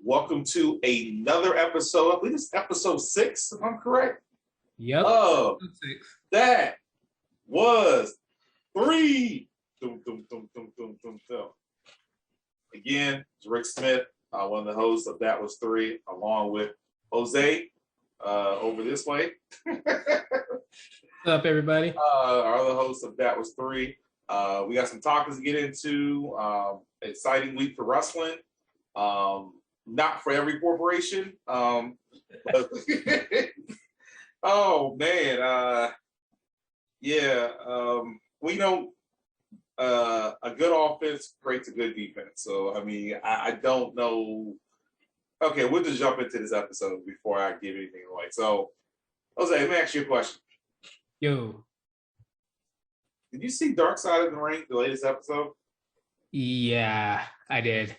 Welcome to another episode. I believe it's episode 6, if I'm correct. Yep. That was 3. Dum, dum, dum, dum, dum, dum, dum. Again, it's Rick Smith, one of the hosts of That Was 3, along with Jose over this way. What's up, everybody? Our other host of That Was 3. We got some topics to get into. Exciting week for wrestling. Not for every corporation. But oh man, we know a good offense creates a good defense. So I mean, I don't know. Okay, we'll just jump into this episode before I give anything away. So, Jose, let me ask you a question. Yo. Did you see Dark Side of the Ring, the latest episode? Yeah, I did.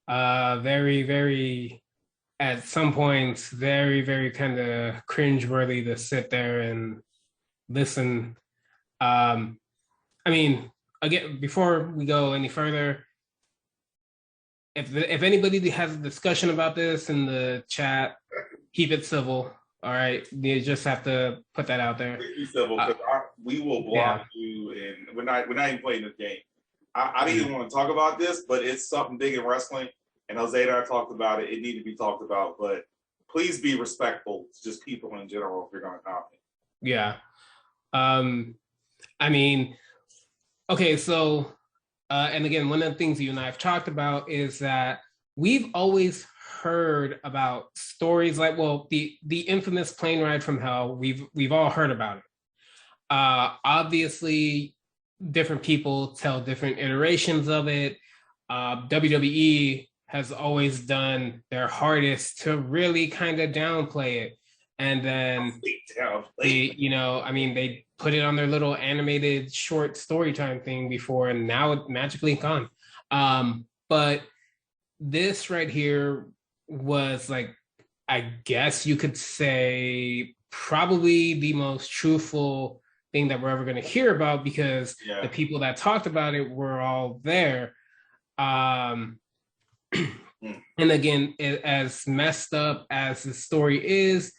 Very, very, at some points, very, very kind of cringeworthy to sit there and listen. I mean, again, before we go any further, if anybody has a discussion about this in the chat, keep it civil. All right, you just have to put that out there. Keep it civil, because we will block you, and we're not even playing this game. I didn't even want to talk about this, but it's something big in wrestling. And Jose and I talked about it. It needed to be talked about, but please be respectful to just people in general if you're going to comment. Yeah. I mean, okay, so, and again, one of the things you and I have talked about is that we've always heard about stories like, well, the infamous plane ride from hell. We've all heard about it. Obviously, different people tell different iterations of it. WWE has always done their hardest to really kind of downplay it. And then they put it on their little animated short story time thing before, and now it's magically gone. But this right here was, like, I guess you could say, probably the most truthful thing that we're ever going to hear about, because the people that talked about it were all there. And again, as messed up as the story is,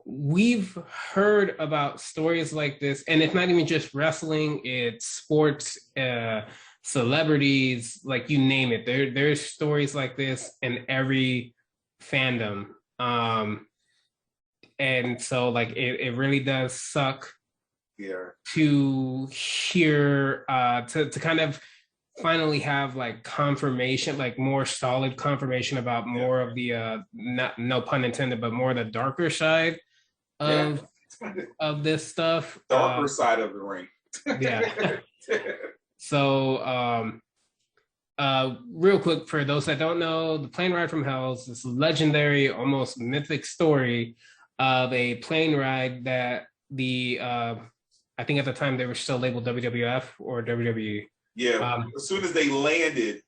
we've heard about stories like this, and it's not even just wrestling, it's sports, celebrities, like you name it. There's stories like this in every fandom. And so, like, it really does suck to hear, to kind of finally have, like, confirmation, like more solid confirmation about more of the no pun intended, but more the darker side of this stuff. Darker side of the ring. Yeah. So real quick, for those that don't know, the plane ride from hell is this legendary, almost mythic story of a plane ride that I think at the time they were still labeled WWF or WWE. Yeah, as soon as they landed.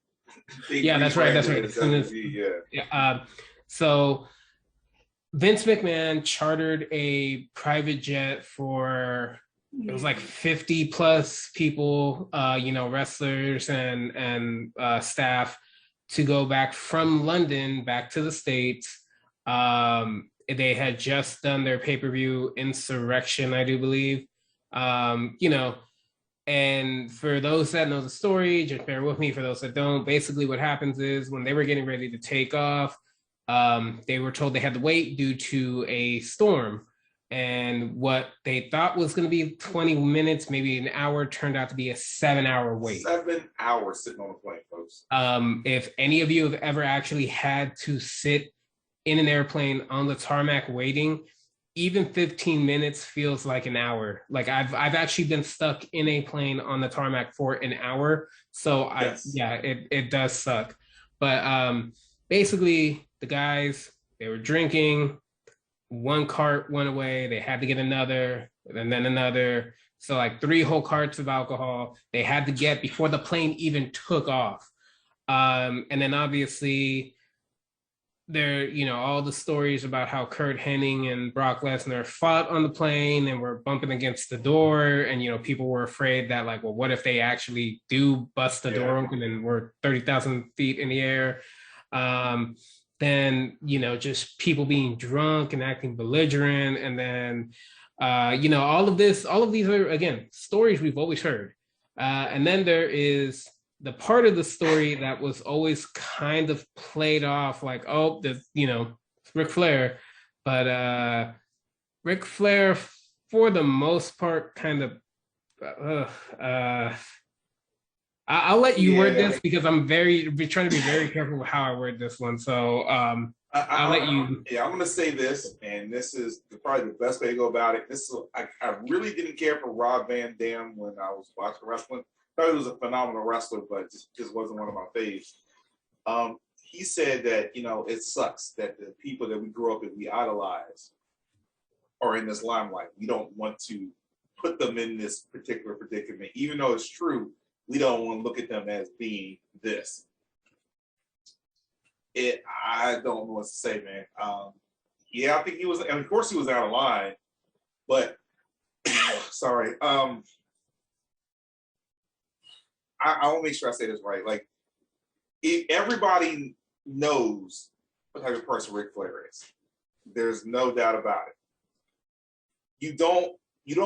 That's right. As soon as, so Vince McMahon chartered a private jet for, it was like 50 plus people, wrestlers and staff, to go back from London back to the States. They had just done their pay-per-view Insurrection, I do believe. And for those that know the story, just bear with me. For those that don't, basically what happens is, when they were getting ready to take off, they were told they had to wait due to a storm. And what they thought was going to be 20 minutes, maybe an hour, turned out to be a 7-hour wait. 7 hours sitting on a plane, folks. If any of you have ever actually had to sit in an airplane on the tarmac waiting, even 15 minutes feels like an hour. Like, I've actually been stuck in a plane on the tarmac for an hour. So it does suck. But basically, the guys, they were drinking. One cart went away. They had to get another, and then another. So, like, 3 whole carts of alcohol they had to get before the plane even took off. And then obviously, there, all the stories about how Kurt Hennig and Brock Lesnar fought on the plane and were bumping against the door, and people were afraid that, like, well, what if they actually do bust the door open and we're 30,000 feet in the air? then just people being drunk and acting belligerent, and then all of these are, again, stories we've always heard. And then there is the part of the story that was always kind of played off like, oh, there's Ric Flair, but Ric Flair, for the most part, kind of I'll let you word this, because I'm trying to be very careful with how I word this one. So I'll let you. Yeah, I'm going to say this, and this is probably the best way to go about it. I really didn't care for Rob Van Dam when I was watching wrestling. I thought he was a phenomenal wrestler, but just wasn't one of my faves. He said that, it sucks that the people that we grew up with, we idolize, are in this limelight. We don't want to put them in this particular predicament, even though it's true. We don't want to look at them as being this. I don't know what to say, man. Yeah, I think he was, and of course he was out of line, but sorry. I want to make sure I say this right. Like, everybody knows what type of person Ric Flair is. There's no doubt about it. You don't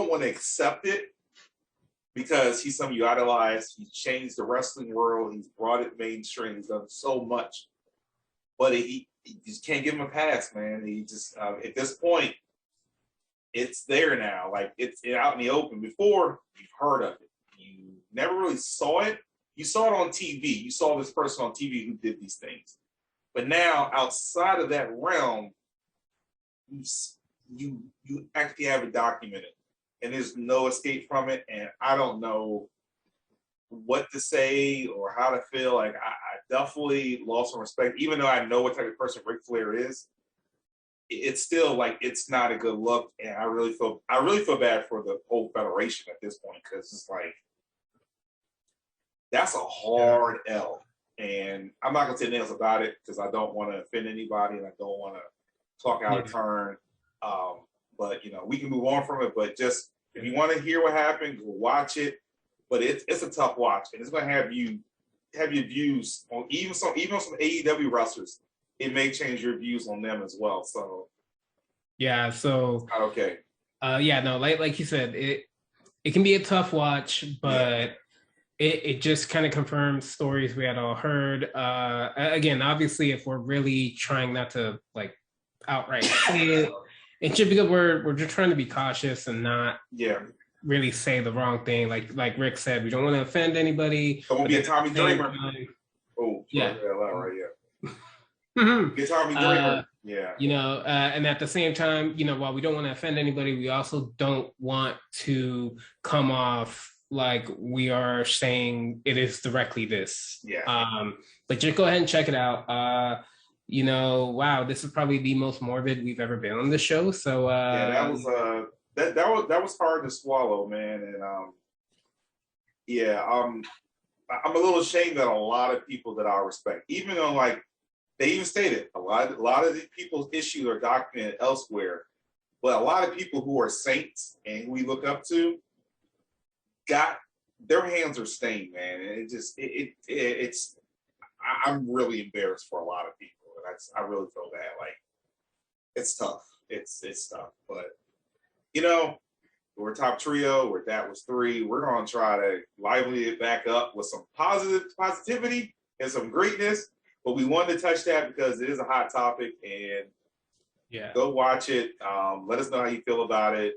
want to accept it, because he's someone you idolize. He's changed the wrestling world. He's brought it mainstream. He's done so much. But you just can't give him a pass, man. He just, at this point, it's there now. Like, it's out in the open. Before, you've heard of it. You never really saw it. You saw it on TV. You saw this person on TV who did these things. But now, outside of that realm, you actually have it documented. And there's no escape from it. And I don't know what to say or how to feel. Like, I definitely lost some respect, even though I know what type of person Ric Flair is. It's still like, it's not a good look. And I really feel bad for the whole federation at this point, because it's like, that's a hard L. And I'm not gonna say anything else about it, because I don't want to offend anybody and I don't want to talk out of turn. But we can move on from it. But just, if you want to hear what happened, go watch it. But it's a tough watch, and it's going to have your views on even some AEW wrestlers. It may change your views on them as well. So yeah, so okay, like you said, it can be a tough watch, but it just kind of confirms stories we had all heard. Again, obviously, if we're really trying not to like outright say it. It's just because we're just trying to be cautious and not really say the wrong thing. Like Rick said, we don't want to offend anybody. Don't be a Tommy Dreamer. Right, Be a Tommy Dreamer. And at the same time, while we don't want to offend anybody, we also don't want to come off like we are saying it is directly this. But just go ahead and check it out. Wow, this is probably the most morbid we've ever been on the show. So that was that was hard to swallow, man. And I'm a little ashamed that a lot of people that I respect, even though like they even stated a lot of the people's issues are documented elsewhere, but a lot of people who are saints and who we look up to got their hands are stained, man. And it's I'm really embarrassed for a lot of people. I really feel bad. Like, it's tough. It's tough. But we're top trio. That was 3. We're gonna try to lively it back up with some positivity and some greatness. But we wanted to touch that because it is a hot topic. And go watch it. Let us know how you feel about it.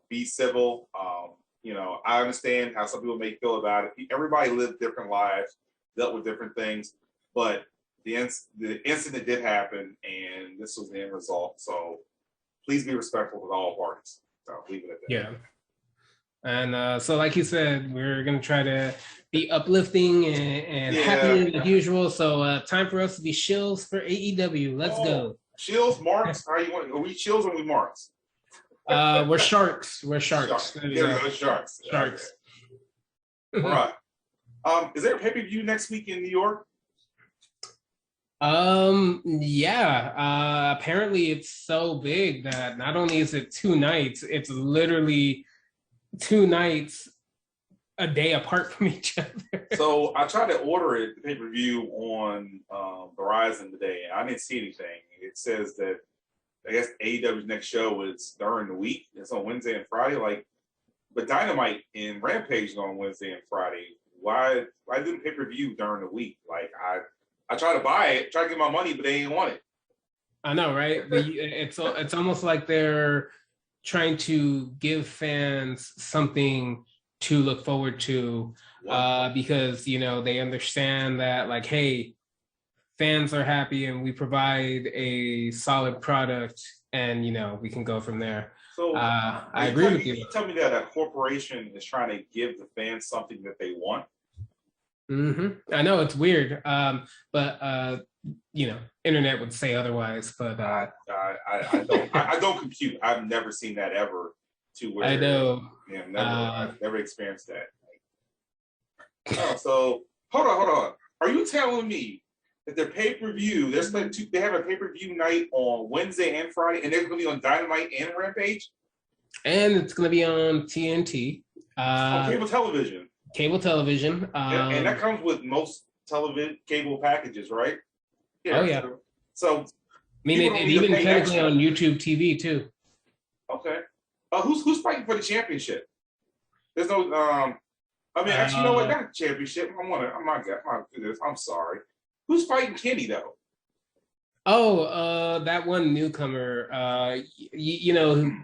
Be civil. I understand how some people may feel about it. Everybody lived different lives, dealt with different things, but the incident did happen, and this was the end result. So please be respectful with all parties. So leave it at that. Yeah. And so, like you said, we're going to try to be uplifting and happy as usual. So time for us to be shills for AEW. Let's go. Shills, marks? How you want? Are we shills or we marks? We're sharks. We're sharks. Sharks. Sharks. All right. Is there a pay-per-view next week in New York? Apparently it's so big that not only is it 2 nights, it's literally 2 nights a day apart from each other. So I tried to order it, the pay-per-view on Verizon today. I didn't see anything. It says that I guess AEW's next show is during the week. It's on Wednesday and Friday. Like, but Dynamite and Rampage is on Wednesday and Friday. Why didn't pay-per-view during the week? Like I try to buy it, try to get my money, but they ain't want it. I know, right? It's almost like they're trying to give fans something to look forward to, because they understand that, like, hey, fans are happy and we provide a solid product, and we can go from there. So I agree with you. You tell me that a corporation is trying to give the fans something that they want. I know it's weird, but internet would say otherwise. But I don't compute. I've never seen that ever. To where I know. I've never experienced that. So hold on. Are you telling me that their pay-per-view, they have a pay-per-view night on Wednesday and Friday, and they're going to be on Dynamite and Rampage? And it's going to be on TNT. On cable television. Cable television. And that comes with most cable packages, right? Yeah. Oh, yeah. So I mean, it even technically on YouTube TV, too. Okay. Who's fighting for the championship? There's no. Actually, you know what? Not a championship. I'm sorry. Who's fighting Kenny though? Oh, that one newcomer. Who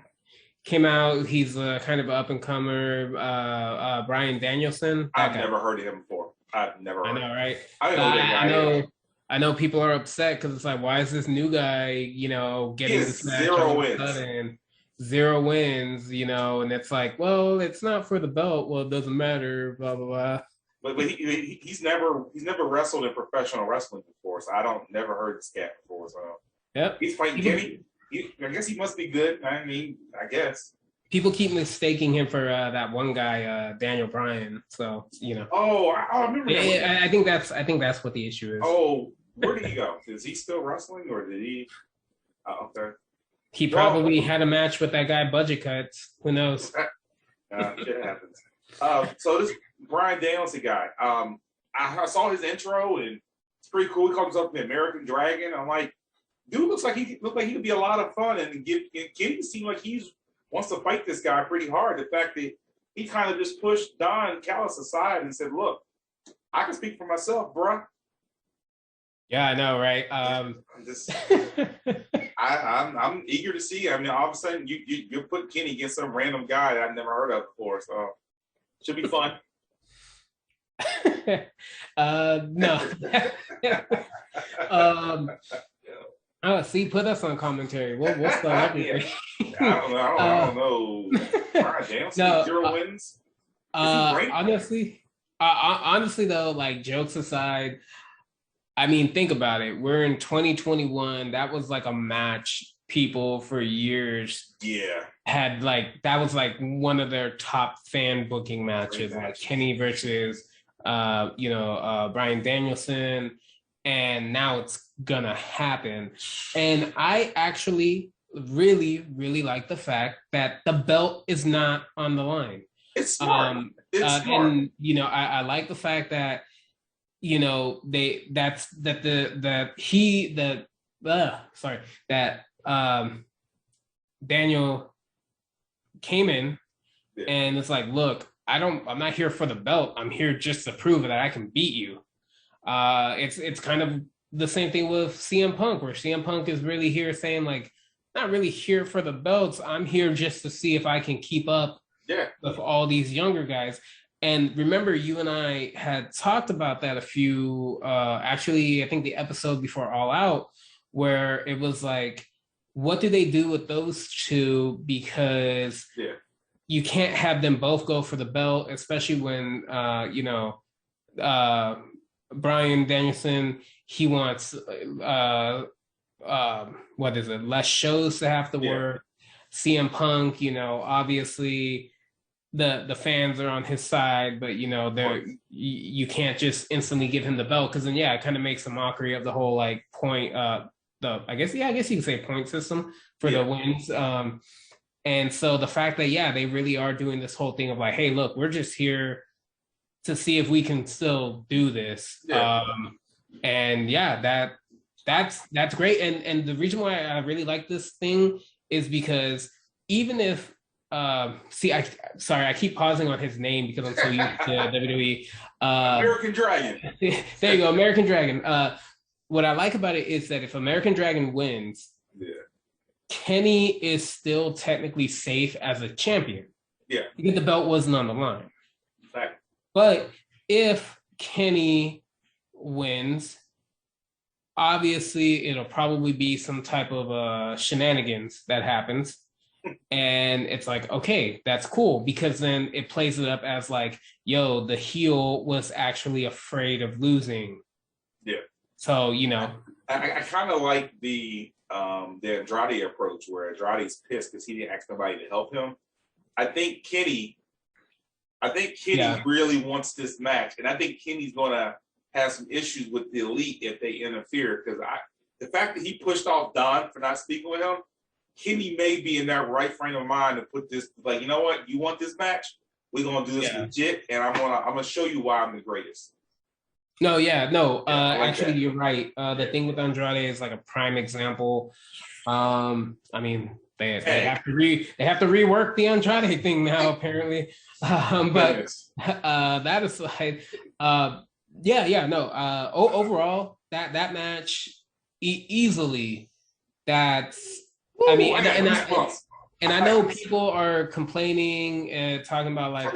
came out. He's kind of an up and comer. Bryan Danielson. I've never heard of him before. I've never. I know, right? I know that guy. I know people are upset because it's like, why is this new guy, getting this match 0 wins. 0 wins, and it's like, well, it's not for the belt. Well, it doesn't matter, blah blah blah. But he's never wrestled in professional wrestling before, so never heard this cat before. So yep, he's fighting Kenny. I guess he must be good. I guess people keep mistaking him for that one guy, Daniel Bryan. So Oh, I remember. I think that's what the issue is. Oh, where did he go? Is he still wrestling, or did he? Okay. He probably had a match with that guy Budget Cuts. Who knows? Shit happens. So this Bryan Danielson guy, I saw his intro and it's pretty cool. He comes up the American Dragon. I'm like, dude looks like he could be a lot of fun and Kenny seems like he wants to fight this guy pretty hard. The fact that he kind of just pushed Don Callis aside and said, "Look, I can speak for myself, bruh." Yeah, I know, right? I'm eager to see. I mean, all of a sudden you put Kenny against some random guy that I've never heard of before, so should be fun. No. See, put us on commentary. We'll start everything. I don't know. Bryan Danielson, 0 wins. Honestly, though, like, jokes aside, I mean, think about it. We're in 2021. That was like a match people for years had, like, that was like one of their top fan booking matches, like Kenny versus Bryan Danielson, and now it's gonna happen. And I actually really, really like the fact that the belt is not on the line. It's smart. It's smart. And I like the fact that Daniel came in and it's like, look, I'm not here for the belt. I'm here just to prove that I can beat you. It's kind of the same thing with CM Punk, where CM Punk is really here saying, like, not really here for the belts. I'm here just to see if I can keep up with all these younger guys. And remember, you and I had talked about that actually, I think the episode before All Out, where it was like, what do they do with those two? Because you can't have them both go for the belt, especially when, Bryan Danielson, he wants, less shows to have to work. CM Punk, obviously, the fans are on his side, but you can't just instantly give him the belt, because then it kind of makes a mockery of the whole, like, point I guess you can say point system for the wins. And so the fact that they really are doing this whole thing of like, hey, look, we're just here to see if we can still do this. Yeah. And yeah, that's great. And the reason why I really like this thing is because even if I keep pausing on his name because I'm so used to WWE. American Dragon. There you go, American Dragon. What I like about it is that if American Dragon wins, Kenny is still technically safe as a champion. Yeah. Because the belt wasn't on the line. Exactly. But if Kenny wins, obviously it'll probably be some type of shenanigans that happens. And it's like, okay, that's cool, because then it plays it up as like, yo, the heel was actually afraid of losing. Yeah. So, you know. I kind of like the Andrade approach, where Andrade's pissed because he didn't ask nobody to help him. I think Kenny really wants this match, and I think Kenny's gonna have some issues with the Elite if they interfere, because the fact that he pushed off Don for not speaking with him, Kenny may be in that right frame of mind to put this, like, you know what, you want this match? We're gonna do this legit, and I'm gonna show you why I'm the greatest. Actually, you're right. The thing with Andrade is like a prime example. I mean, they have to rework the Andrade thing now, apparently. But that is like, overall, that match easily. That's. I mean, and I know people are complaining and talking about like,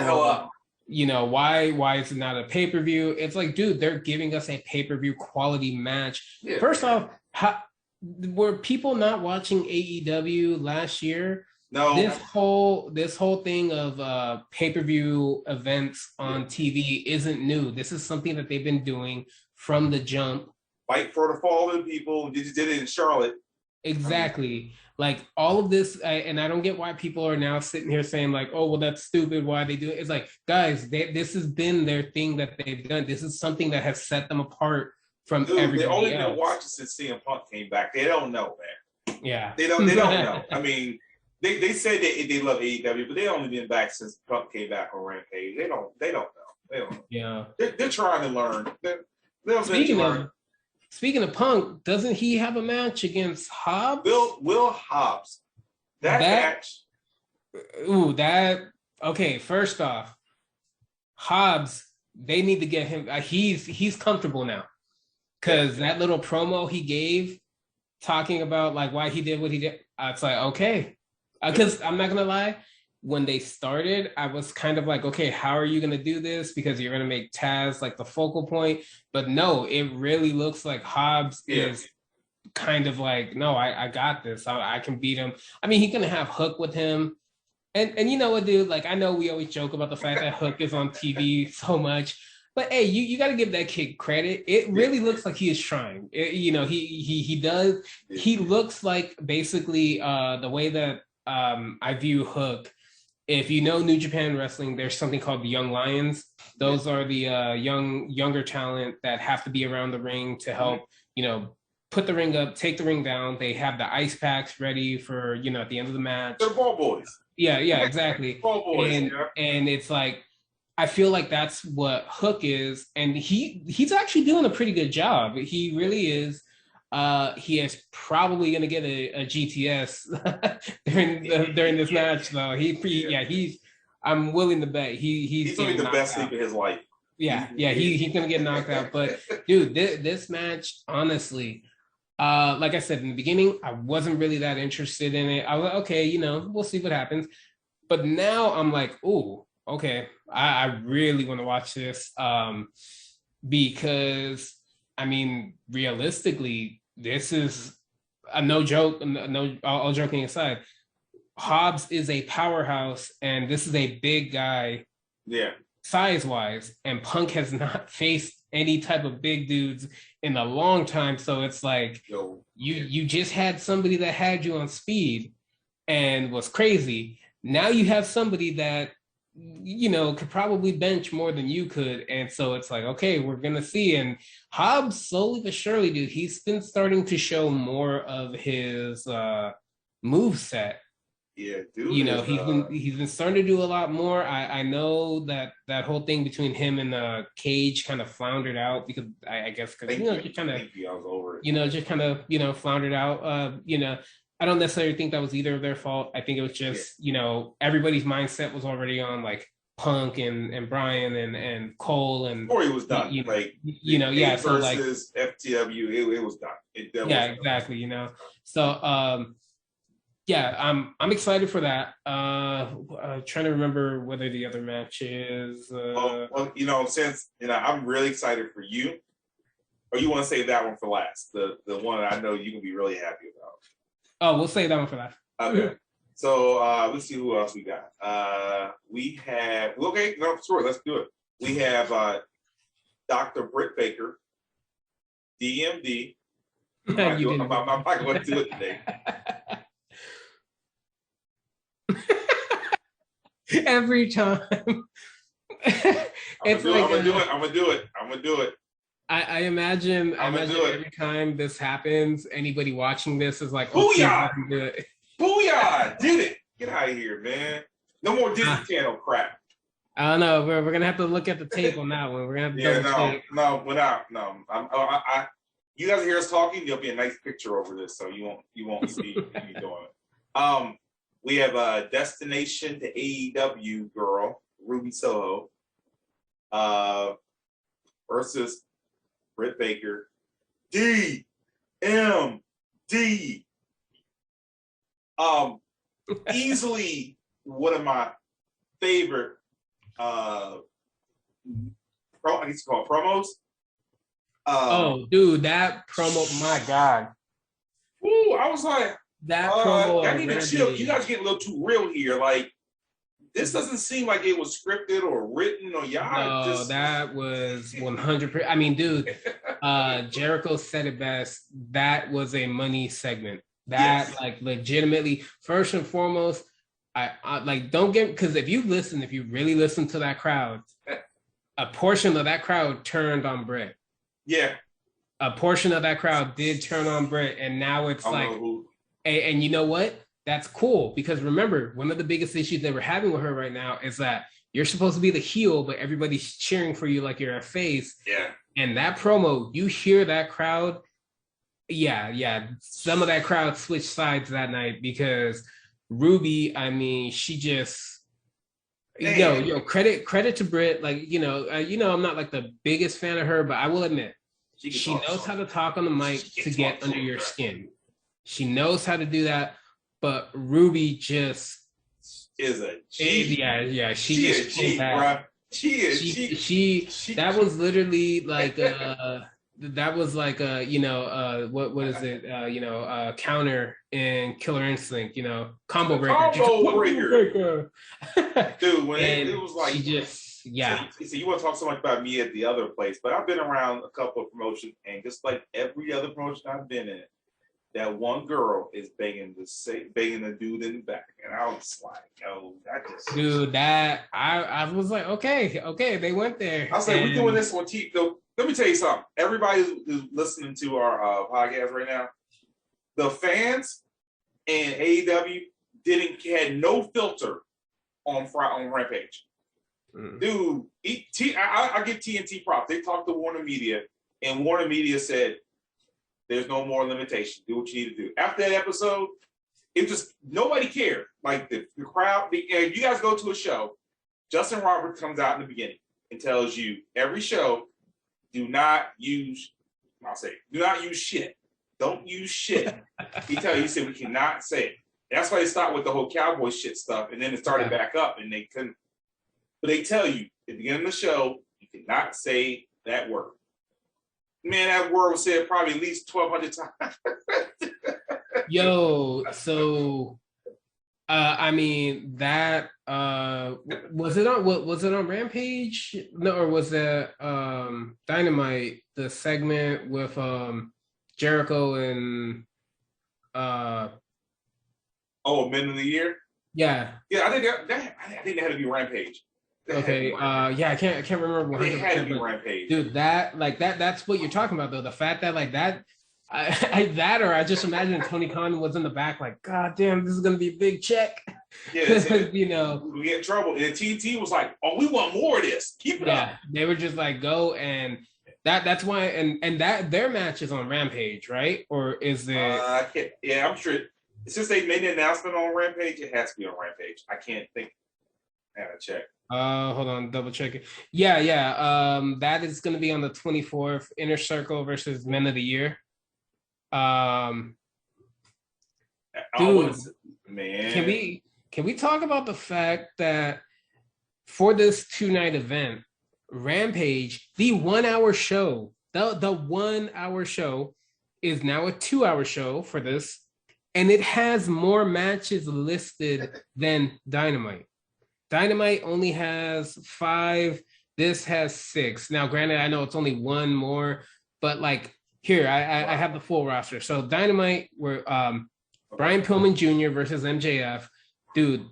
you know, why is it not a pay-per-view? It's like, dude, they're giving us a pay-per-view quality match. Yeah. First off, were people not watching AEW last year? No. This whole thing of pay-per-view events on TV isn't new. This is something that they've been doing from the jump. Fight for the fallen people. You just did it in Charlotte. Exactly. Like all of this, and I don't get why people are now sitting here saying like, oh, well, that's stupid. Why they do it? It's like, guys, this has been their thing that they've done. This is something that has set them apart from everybody They only else. been watching since CM Punk came back. They don't know, man. Yeah. They don't know. I mean, they say they love AEW, but they only been back since Punk came back on Rampage. They don't know. Yeah. They're trying to learn. Speaking of Punk, doesn't he have a match against Hobbs? Will Hobbs. That match. Ooh, okay, first off, Hobbs, they need to get him. He's comfortable now. Because that little promo he gave talking about like why he did what he did, it's like, okay. Because I'm not going to lie, when they started, I was kind of like, okay, how are you going to do this? Because you're going to make Taz like the focal point. But no, it really looks like Hobbs is kind of like, no, I got this. I can beat him. I mean, he's going to have Hook with him. And you know what, dude? Like, I know we always joke about the fact that Hook is on TV so much. But hey, you got to give that kid credit. It really looks like he is trying. He does. He looks like basically the way that I view Hook. If you know New Japan Wrestling, there's something called the Young Lions. Those are the younger talent that have to be around the ring to help, put the ring up, take the ring down. They have the ice packs ready for, at the end of the match. They're ball boys. Yeah, exactly. Ball boys. And it's like, I feel like that's what Hook is. And he's actually doing a pretty good job. He really is. He is probably going to get a GTS during this match, though. I'm willing to bet he's going to be the best sleep of his life. Yeah, he's going to get knocked out. But dude, this match, honestly, like I said in the beginning, I wasn't really that interested in it. I was like, okay, we'll see what happens. But now I'm like, ooh, okay, I really want to watch this because, I mean, realistically, this is a no joke. No, all joking aside, Hobbs is a powerhouse, and this is a big guy, size wise. And Punk has not faced any type of big dudes in a long time. So it's like you just had somebody that had you on speed and was crazy. Now you have somebody that could probably bench more than you could. And so it's like, okay, we're going to see. And Hobbs, slowly but surely, dude, he's been starting to show more of his move set. Yeah, dude. You know, he's been starting to do a lot more. I know that whole thing between him and Cage kind of floundered out because I guess because just kind of I was over it. Just kind of floundered out. I don't necessarily think that was either of their fault. I think it was just everybody's mindset was already on like Punk and Bryan and Cole and before he was done. So versus FTW, it was done. Exactly. So I'm excited for that. Trying to remember whether the other matches. Since I'm really excited for you, or you want to save that one for last, the one I know you can be really happy about. Oh, we'll save that one for last. Okay. So let's see who else we got. We have let's do it. We have Dr. Britt Baker, DMD. I'm not going to do it today. Every time. I'm gonna do it. I imagine every time this happens, anybody watching this is like, "Booyah! Booyah! Did it! Get out of here, man! No more Disney Channel crap." I don't know. We're gonna have to look at the tape on that one. We're gonna have to we're not. No, you guys hear us talking. There'll be a nice picture over this, so you won't see me doing it. We have a destination to AEW girl, Ruby Soho, versus Britt Baker, DMD. Easily one of my favorite promos. Dude, that promo, my God. Ooh, I was like, that promo. I need to chill. You guys get a little too real here. Like, this doesn't seem like it was scripted or written or y'all. No, that was 100%. I mean, dude, Jericho said it best. That was a money segment. That like legitimately, first and foremost, I like don't get because if you really listen to that crowd, a portion of that crowd turned on Britt. Yeah. A portion of that crowd did turn on Britt, and now it's like, and you know what? That's cool because remember, one of the biggest issues that we're having with her right now is that you're supposed to be the heel, but everybody's cheering for you like you're a face. Yeah. And that promo, you hear that crowd. Yeah. Some of that crowd switched sides that night because Ruby, I mean, she just, credit to Britt. Like, I'm not like the biggest fan of her, but I will admit, she knows how to talk on the mic to get under your skin. She knows how to do that. But Ruby just is a G. She is a G, bro. She is. She. That was literally like that was like what is it? Counter in Killer Instinct. Combo breaker. Combo breaker. Dude, when it was like she just So you want to talk so much about me at the other place, but I've been around a couple of promotions, and just like every other promotion I've been in, that one girl is banging the dude in the back, and I was like, dude, that I was like, okay, they went there. I was like, we're doing this on TV. So, let me tell you something. Everybody who's listening to our podcast right now, the fans and AEW had no filter on Rampage. Dude, I give TNT props. They talked to Warner Media, and Warner Media said, there's no more limitation. Do what you need to do. After that episode, it just, nobody cared. Like the crowd, and you guys go to a show, Justin Roberts comes out in the beginning and tells you every show, do not use shit. Don't use shit. He said we cannot say it. That's why they stopped with the whole cowboy shit stuff, and then it started back up, and they couldn't. But they tell you at the beginning of the show, you cannot say that word. Man, that word was said probably at least 1,200 times. Yo, so I mean that was it on Rampage? No, or was it Dynamite, the segment with Jericho and Men of the Year? Yeah. Yeah, I think that had to be Rampage. Okay. I can't remember. It had to be Rampage. Dude, that's what you're talking about though. The fact that like that, That, or I just imagine Tony Khan was in the back, like, God damn, this is gonna be a big check. Yeah, You know, we get in trouble. And TNT was like, "Oh, we want more of this. Keep it up." They were just like, go, and that's why, and that their match is on Rampage, right? Or is it? I can't. Yeah, I'm sure. Since they made the announcement on Rampage, it has to be on Rampage. I can't think. I gotta check. Hold on, double check it. Yeah. That is going to be on the 24th. Inner Circle versus Men of the Year. Dude, man, can we talk about the fact that for this 2-night event, Rampage, the 1 hour show, the 1 hour show is now a 2 hour show for this, and it has more matches listed than Dynamite. Dynamite only has 5. This has 6. Now, granted, I know it's only one more, but like here, I have the full roster. So Dynamite, were Brian Pillman Jr. versus MJF. Dude,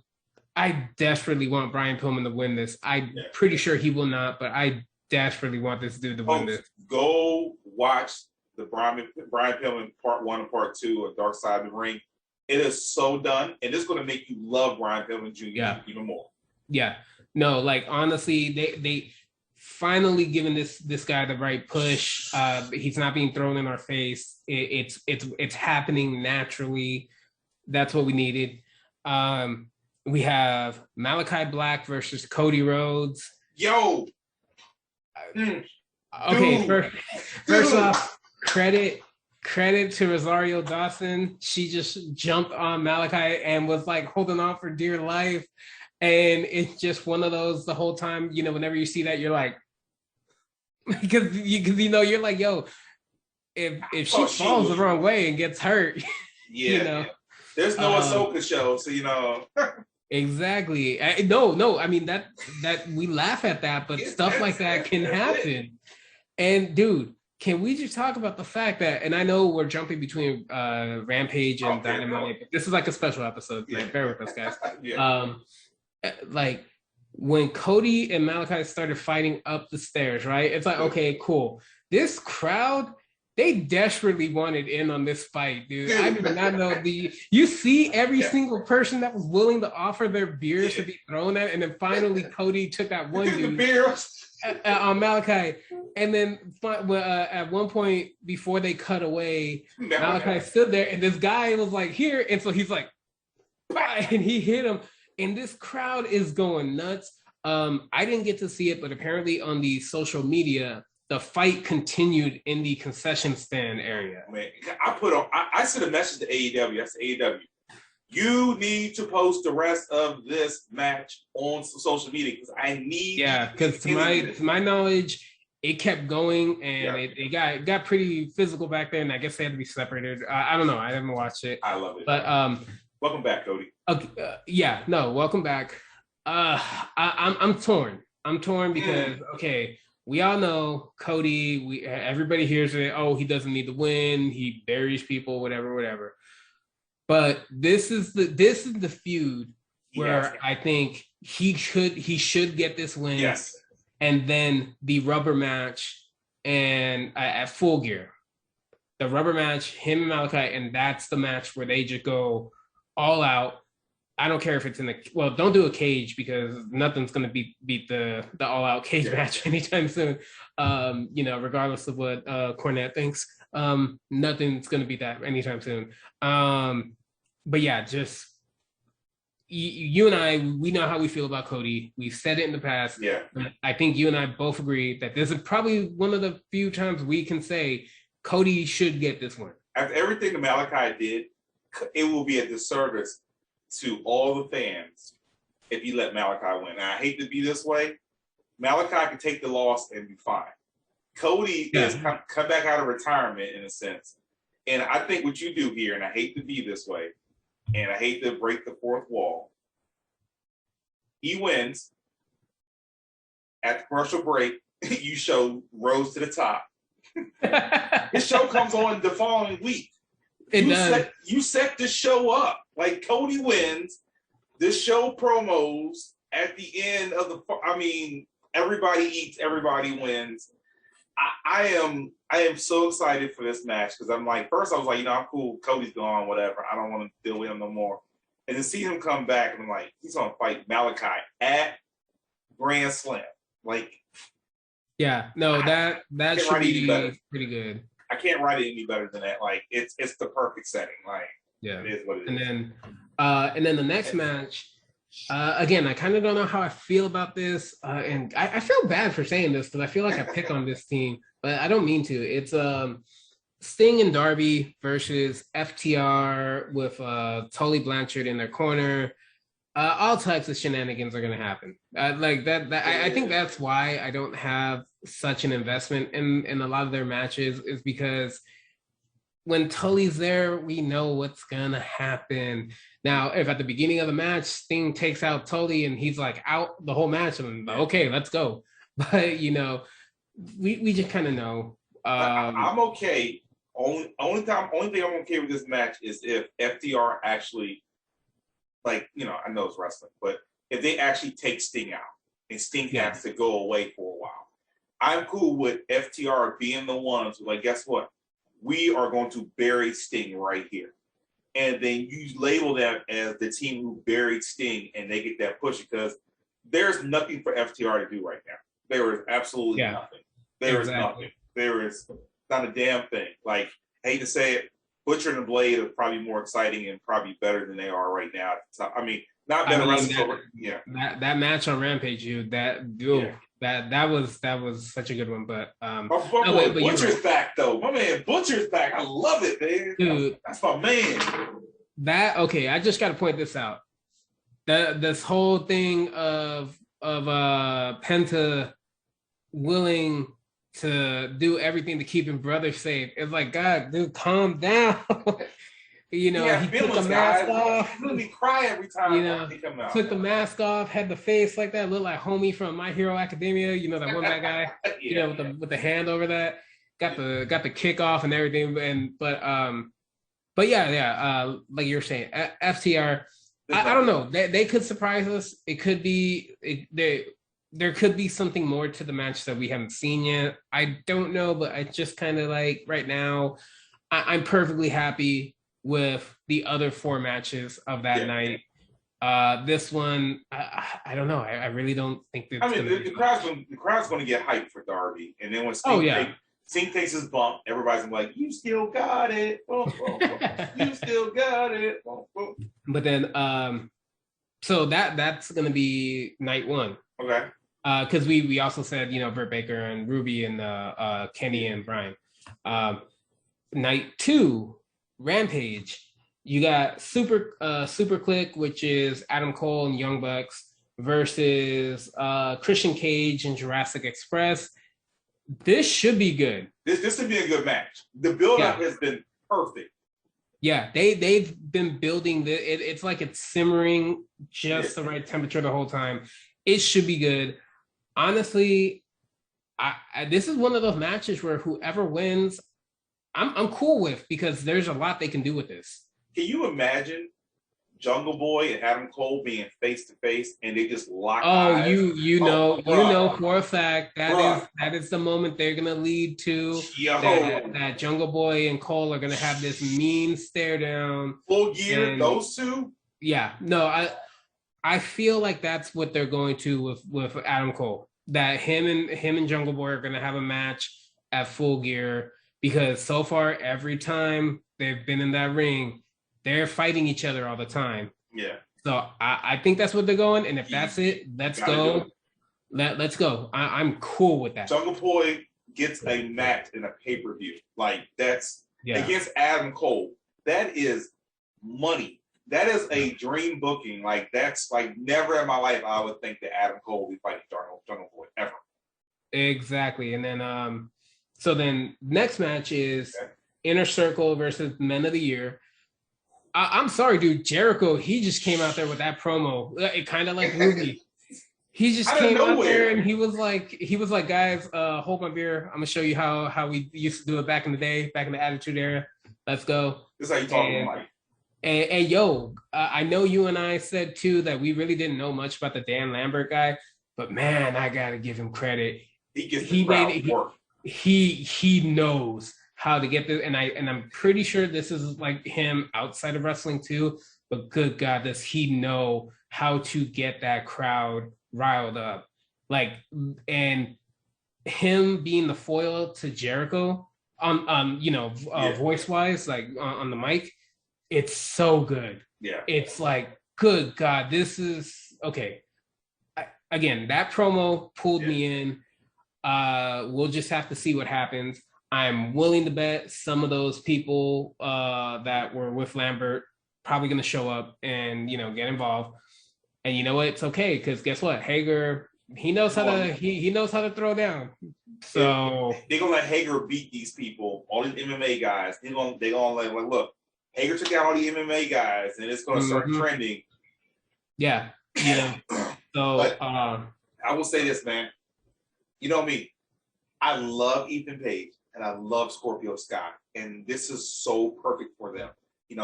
I desperately want Brian Pillman to win this. I'm pretty sure he will not, but I desperately want this dude to win this. Go watch the Brian Pillman Part 1 and Part 2 of Dark Side of the Ring. It is so done, and it's going to make you love Brian Pillman Jr. Even more. Yeah, no, like honestly, they finally given this guy the right push. He's not being thrown in our face. It's happening naturally. That's what we needed. We have Malachi Black versus Cody Rhodes. Yo. Okay, first off, credit to Rosario Dawson. She just jumped on Malachi and was like holding on for dear life. And it's just one of those the whole time, you know, whenever you see that, you're like, because you know, you're like, yo, if she falls the wrong way and gets hurt, you know. There's no Ahsoka show, so you know. Exactly. No, I mean that we laugh at that, but stuff like that can happen. And dude, can we just talk about the fact that, and I know we're jumping between Rampage and Dynamite, but this is like a special episode. Like, bear with us, guys. Like when Cody and Malachi started fighting up the stairs, right? It's like, okay, cool. This crowd, they desperately wanted in on this fight, dude. I did not know you see every single person that was willing to offer their beers to be thrown at, and then finally Cody took that one dude on Malachi, and then at one point before they cut away, Malachi stood there, and this guy was like, here, and so he's like, and he hit him. And this crowd is going nuts. I didn't get to see it, but apparently on the social media, the fight continued in the concession stand area. Man, I sent a message to AEW. I said, AEW, you need to post the rest of this match on social media because I need. Yeah, because to my knowledge, it kept going and it got pretty physical back there, and I guess they had to be separated. I don't know. I haven't watched it. I love it. But welcome back, Cody. Okay, welcome back. I'm torn. I'm torn because we all know Cody. Everybody hears it. Oh, he doesn't need to win. He buries people. Whatever. But this is the feud where I think he should get this win. Yes. And then the rubber match and at Full Gear, the rubber match, him and Malachi, and that's the match where they just go all out. I don't care if it's don't do a cage because nothing's going to beat the all out cage match anytime soon. Regardless of what Cornette thinks, nothing's going to beat that anytime soon. But yeah, just you and I, we know how we feel about Cody. We've said it in the past. Yeah. I think you and I both agree that this is probably one of the few times we can say Cody should get this one. After everything that Malachi did, it will be a disservice to all the fans if you let Malachi win. Now, I hate to be this way. Malachi can take the loss and be fine. Cody is come back out of retirement in a sense. And I think what you do here, and I hate to be this way, and I hate to break the fourth wall, he wins. At the commercial break, you show Rhodes to the top. His show comes on the following week. You set the show up. Like, Cody wins. This show promos at the end of everybody eats, everybody wins. I am so excited for this match because I'm like, first I was like, I'm cool. Cody's gone, whatever. I don't want to deal with him no more. And to see him come back, and I'm like, he's gonna fight Malachi at Grand Slam. Like, yeah, no, that should be pretty good. I can't write it any better than that. Like, it's the perfect setting. Like, yeah, it is what it and is. And then the next match. Again, I kind of don't know how I feel about this, and I feel bad for saying this because I feel like I pick on this team, but I don't mean to. It's Sting and Darby versus FTR with Tully Blanchard in their corner. All types of shenanigans are going to happen. Like that. I think that's why I don't have such an investment in a lot of their matches, is because when Tully's there, we know what's gonna happen. Now, if at the beginning of the match Sting takes out Tully and he's like out the whole match, I'm like, okay, let's go. But we just kind of know. I'm okay. Only thing I'm okay with this match is if FTR actually, like, I know it's wrestling, but if they actually take Sting out and Sting has to go away for a while, I'm cool with FTR being the ones who, like, guess what? We are going to bury Sting right here. And then you label them as the team who buried Sting, and they get that push because there's nothing for FTR to do right now. There is absolutely nothing. There is nothing. There is not a damn thing. Like, I hate to say it, Butcher and the Blade are probably more exciting and probably better than they are right now. So, I mean, not better wrestlers. That match on Rampage, that was such a good one. But Butcher's back though. My man Butcher's back. I love it, man. Dude, that's my man. I just got to point this out. This whole thing of Penta willing to do everything to keep his brother safe. It's like, God, dude, calm down. He took the mask off. He really cry every time he come out. Took the mask off, had the face like that, looked like homie from My Hero Academia. That one bad guy. With the hand over that. Got the kick off and everything. But like you're saying, FTR. I don't know. They could surprise us. It could be there could be something more to the match that we haven't seen yet. I don't know, but I just kind of like right now, I'm perfectly happy with the other 4 matches of that night. This one, I don't know. I really don't think that. The crowd's going to get hyped for Darby, and then when Sting takes his bump, everybody's like, "You still got it, you still got it." But then, so that's going to be night 1. Okay. Because we also said Britt Baker and Ruby and Kenny and Brian. Night 2. Rampage, you got Super Click, which is Adam Cole and Young Bucks versus Christian Cage and Jurassic Express. This should be good. This should be a good match. The build-up has been perfect. Yeah, they've been building it's like it's simmering just the right temperature the whole time. It should be good. Honestly, this is one of those matches where whoever wins, I'm cool with, because there's a lot they can do with this. Can you imagine Jungle Boy and Adam Cole being face to face and they just lock eyes? You know for a fact that is the moment they're gonna lead to. That Jungle Boy and Cole are gonna have this mean stare down. Full Gear, those two? Yeah. No, I feel like that's what they're going to with Adam Cole. That him and Jungle Boy are gonna have a match at Full Gear. Because so far, every time they've been in that ring, they're fighting each other all the time. Yeah. So I think that's what they're going. And if that's it, let's go. Let's go. I'm cool with that. Jungle Boy gets a match in a pay-per-view. Like, that's against Adam Cole. That is money. That is a dream booking. Like, that's like never in my life I would think that Adam Cole would be fighting Jungle Boy ever. Exactly. And then so then next match is Inner Circle versus Men of the Year. I'm sorry, dude. Jericho, he just came out there with that promo. It kind of like Ruby. He just came out there and he was like, guys, hold my beer. I'm gonna show you how we used to do it back in the day, back in the Attitude Era. Let's go. This is how you talking, Mike. And yo, I know you and I said too that we really didn't know much about the Dan Lambert guy, but man, I gotta give him credit. He gets the crowd work. he knows how to get this, and I'm pretty sure this is like him outside of wrestling too. But good God, does he know how to get that crowd riled up? Like, and him being the foil to Jericho voice wise, like on the mic, it's so good. Yeah. It's like, good God, this is okay. Again, that promo pulled me in. We'll just have to see what happens. I'm willing to bet some of those people that were with Lambert probably going to show up and get involved. And you know what? It's okay because guess what? Hager, he knows how to he knows how to throw down. So they're gonna let Hager beat these people, all these MMA guys. They're gonna like look. Hager took out all the MMA guys, and it's gonna start trending. Yeah. So I will say this, man. You know me. I love Ethan Page and I love Scorpio Sky, and this is so perfect for them.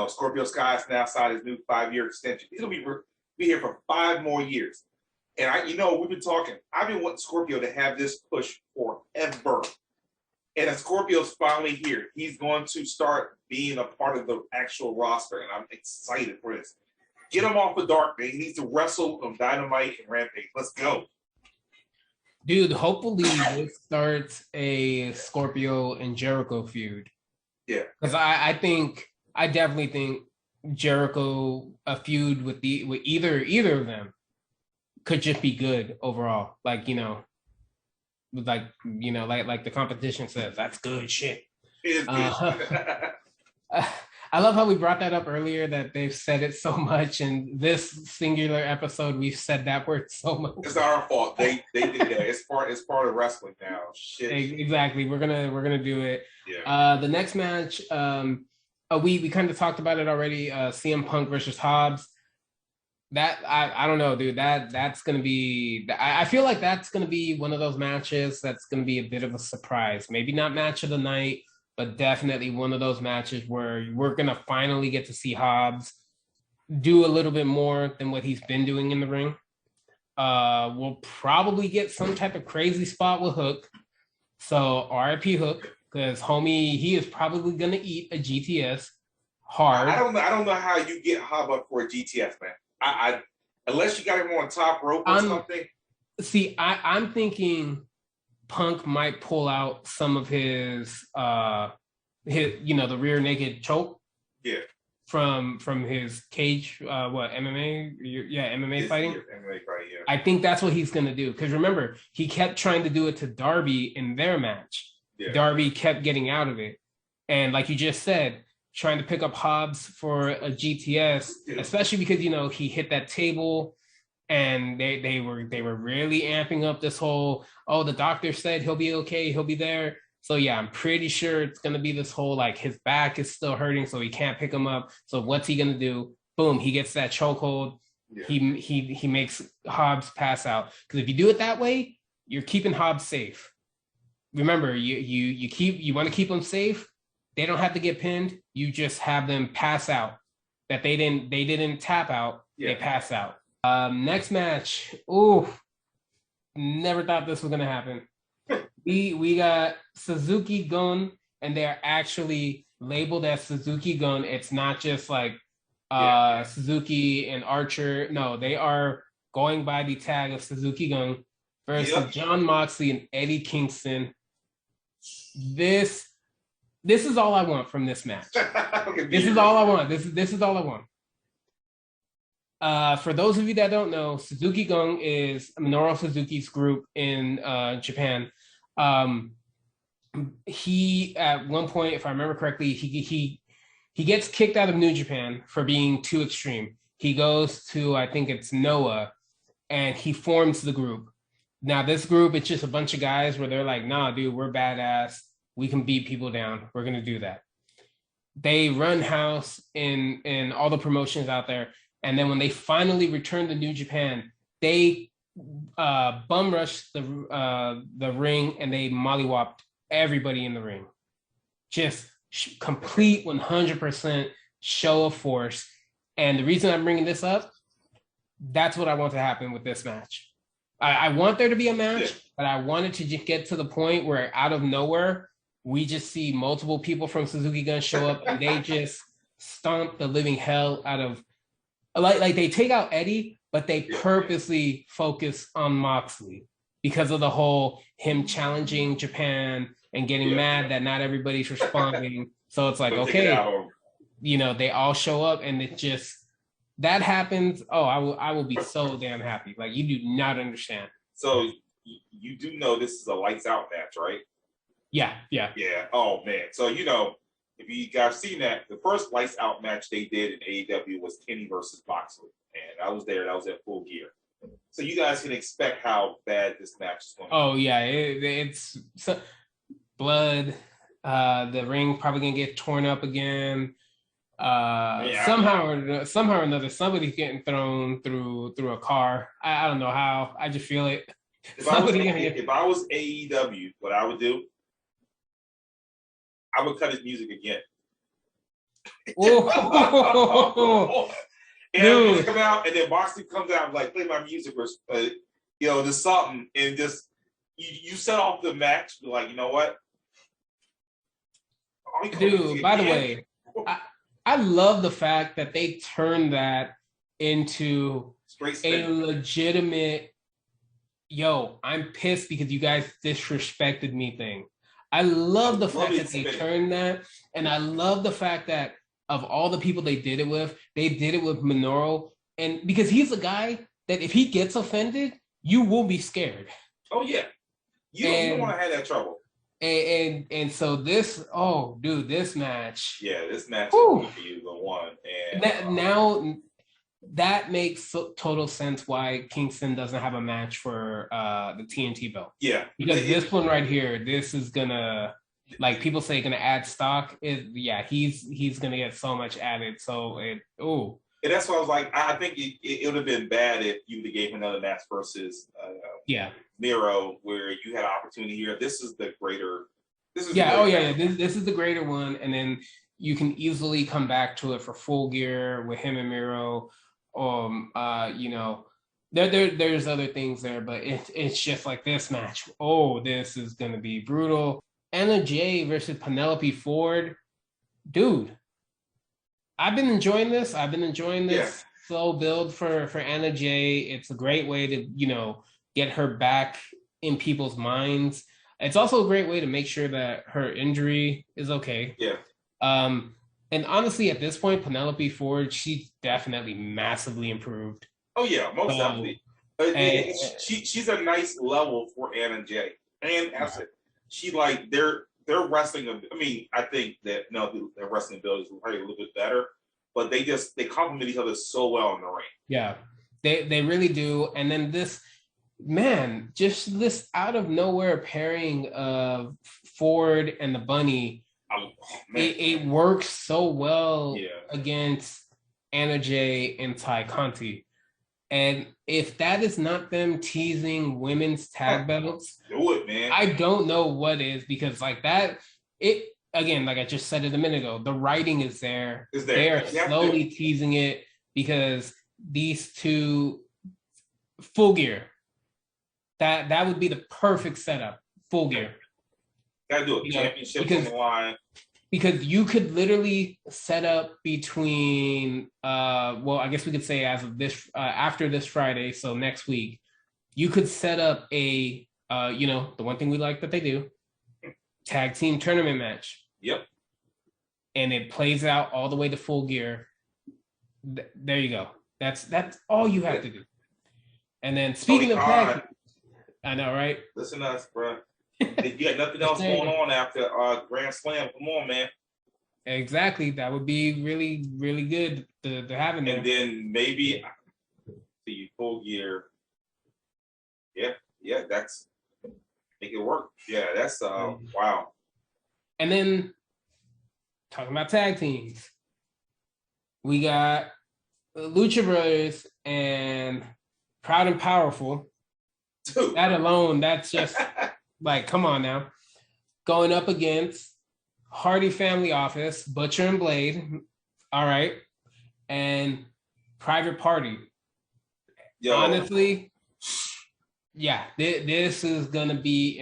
Scorpio Sky is now signed his new 5-year extension. He's gonna be here for 5 more years. And we've been talking. I've been wanting Scorpio to have this push forever. And as Scorpio's finally here, he's going to start being a part of the actual roster, and I'm excited for this. Get him off of Dark, man. He needs to wrestle on Dynamite and Rampage. Let's go. Dude, hopefully this starts a Scorpio and Jericho feud. Yeah. Because I definitely think Jericho, a feud with either of them could just be good overall. Like the competition says, that's good shit. It is good. I love how we brought that up earlier, that they've said it so much, and this singular episode we've said that word so much. It's not our fault. They did that. It's part of wrestling now. Shit. Exactly. We're gonna do it. Yeah. The next match, we kind of talked about it already. CM Punk versus Hobbs. That I don't know, dude. That's gonna be. I feel like that's gonna be one of those matches that's gonna be a bit of a surprise. Maybe not match of the night, but definitely one of those matches where we're going to finally get to see Hobbs do a little bit more than what he's been doing in the ring. We'll probably get some type of crazy spot with Hook. So RIP Hook, because homie, he is probably going to eat a GTS hard. I don't know how you get Hobbs up for a GTS, man. I unless you got him on top rope or something. See, I'm thinking Punk might pull out some of his the rear naked choke. Yeah. From his cage, MMA? Yeah, MMA fighting. MMA fighting, yeah. I think that's what he's gonna do. Because remember, he kept trying to do it to Darby in their match. Yeah. Darby kept getting out of it. And like you just said, trying to pick up Hobbs for a GTS, especially because he hit that table. And they were really amping up this whole, the doctor said he'll be okay, he'll be there. So yeah, I'm pretty sure it's gonna be this whole like his back is still hurting, so he can't pick him up. So what's he gonna do? Boom, he gets that chokehold. Yeah. He makes Hobbs pass out. Because if you do it that way, you're keeping Hobbs safe. Remember, you want to keep them safe. They don't have to get pinned. You just have them pass out. That they didn't tap out. Yeah. They pass out. Next match. Ooh, never thought this was gonna happen. We got Suzuki Gun, and they're actually labeled as Suzuki Gun. It's not just like Suzuki and Archer. No, they are going by the tag of Suzuki Gun versus John Moxley and Eddie Kingston. This is all I want from this match. This is all I want. This is all I want. For those of you that don't know, Suzuki Gun is Minoru Suzuki's group in Japan. He at one point, if I remember correctly, he gets kicked out of New Japan for being too extreme. He goes to, I think it's Noah, and he forms the group. Now this group, it's just a bunch of guys where they're like, nah, dude, we're badass. We can beat people down. We're gonna do that. They run house in all the promotions out there. And then when they finally returned to New Japan, they bum rushed the ring and they mollywopped everybody in the ring. Just complete 100% show of force. And the reason I'm bringing this up, that's what I want to happen with this match. I want there to be a match, Yeah. but I wanted to just get to the point where out of nowhere, we just see multiple people from Suzuki Gun show up and they just stomp the living hell out of like they take out Eddie, but they purposely focus on Moxley because of the whole him challenging Japan and getting mad that not everybody's responding. So it's like, okay, you know, they all show up and it just that happens. Oh, I will be so damn happy. Like you do not understand. So you do know this is a lights out match, right? Yeah. Oh man. So you know, if you guys seen that, the first lights out match they did in AEW was Kenny versus Moxley, and I was there. That was at Full Gear. So you guys can expect how bad this match is going to be. Oh yeah, it's so, blood. The ring probably gonna get torn up again. Somehow or another, somebody's getting thrown through a car. I don't know how. I just feel it. If I was AEW, what I would do, I would cut his music again. And dude, come out, and then Moxley comes out and like play my music or you know, just something, and just you set off the match. Like, you know what, dude? By the way, I love the fact that they turned that into a legitimate. Yo, I'm pissed because you guys disrespected me thing. I love the fact that they turned that, and I love the fact that of all the people they did it with Minoru, and because he's a guy that if he gets offended, you will be scared. Oh yeah, you don't want to have that trouble. And so this, oh dude, this match. Yeah, this match is going to be the one. And now that makes total sense why Kingston doesn't have a match for the TNT belt. Yeah, because this one right here, this is gonna, like people say, gonna add stock. He's gonna get so much added. So and that's why I was like, I think it would have been bad if you would have gave him another match versus Miro, where you had an opportunity here. This is the greater. This is This is the greater one, and then you can easily come back to it for Full Gear with him and Miro. You know, there's other things there, but it's just like this match. Oh, this is gonna be brutal. Anna Jay versus Penelope Ford, dude. I've been enjoying this. Slow build for Anna Jay. It's a great way to, you know, get her back in people's minds. It's also a great way to make sure that her injury is okay. Yeah. And honestly, at this point, Penelope Ford, she's definitely massively improved. Oh yeah, most definitely. She's a nice level for Anna Jay, and that's it. She like their wrestling. I mean, I think that their wrestling ability is probably a little bit better, but they complement each other so well in the ring. Yeah, they really do. And then this out of nowhere pairing of Ford and the Bunny. It works so well against Anna Jay and Ty Conti. And if that is not them teasing women's tag belts, do it, man. I don't know what is, because like that, it again, like I just said it a minute ago, the writing is there. They are slowly teasing it because these two Full Gear. That would be the perfect setup. Full Gear. Gotta do it. Championship on the line. Because you could literally set up between I guess we could say as of this after this Friday, so next week, you could set up a the one thing we like that they do, tag team tournament match. Yep. And it plays out all the way to Full Gear. There you go. That's all you have to do. And then speaking of tag, I know, right? Listen to us, bro. You got nothing else going on after Grand Slam. Come on, man. Exactly. That would be really, really good to have in there. And then maybe the Full Gear. Yeah, that's make it work. Yeah, that's wow. And then talking about tag teams, we got Lucha Brothers and Proud and Powerful. Dude. That alone, that's just like, come on now. Going up against Hardy Family Office, Butcher and Blade. All right. And Private Party. Yo. Honestly, Yeah, this is gonna be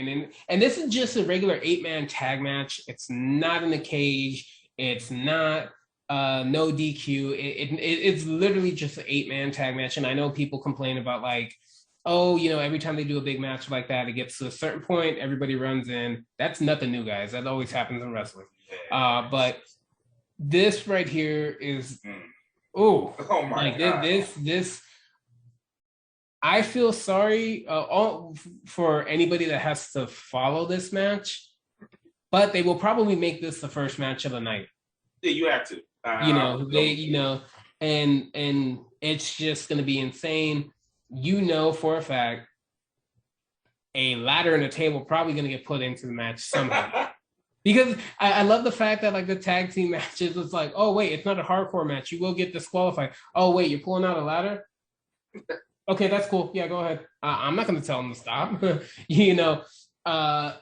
and this is just a regular 8-man tag match. It's not in a cage. It's not no DQ. It's literally just an 8-man tag match. And I know people complain about like, oh, every time they do a big match like that, it gets to a certain point, everybody runs in. That's nothing new, guys. That always happens in wrestling. But this right here is oh my God. This I feel sorry for anybody that has to follow this match, but they will probably make this the first match of the night. Yeah, you have to. And it's just going to be insane. For a fact, a ladder and a table probably going to get put into the match somehow. Because I love the fact that like the tag team matches, it's like, oh wait, it's not a hardcore match. You will get disqualified. Oh wait, you're pulling out a ladder? Okay, that's cool. Yeah, go ahead. I'm not going to tell them to stop.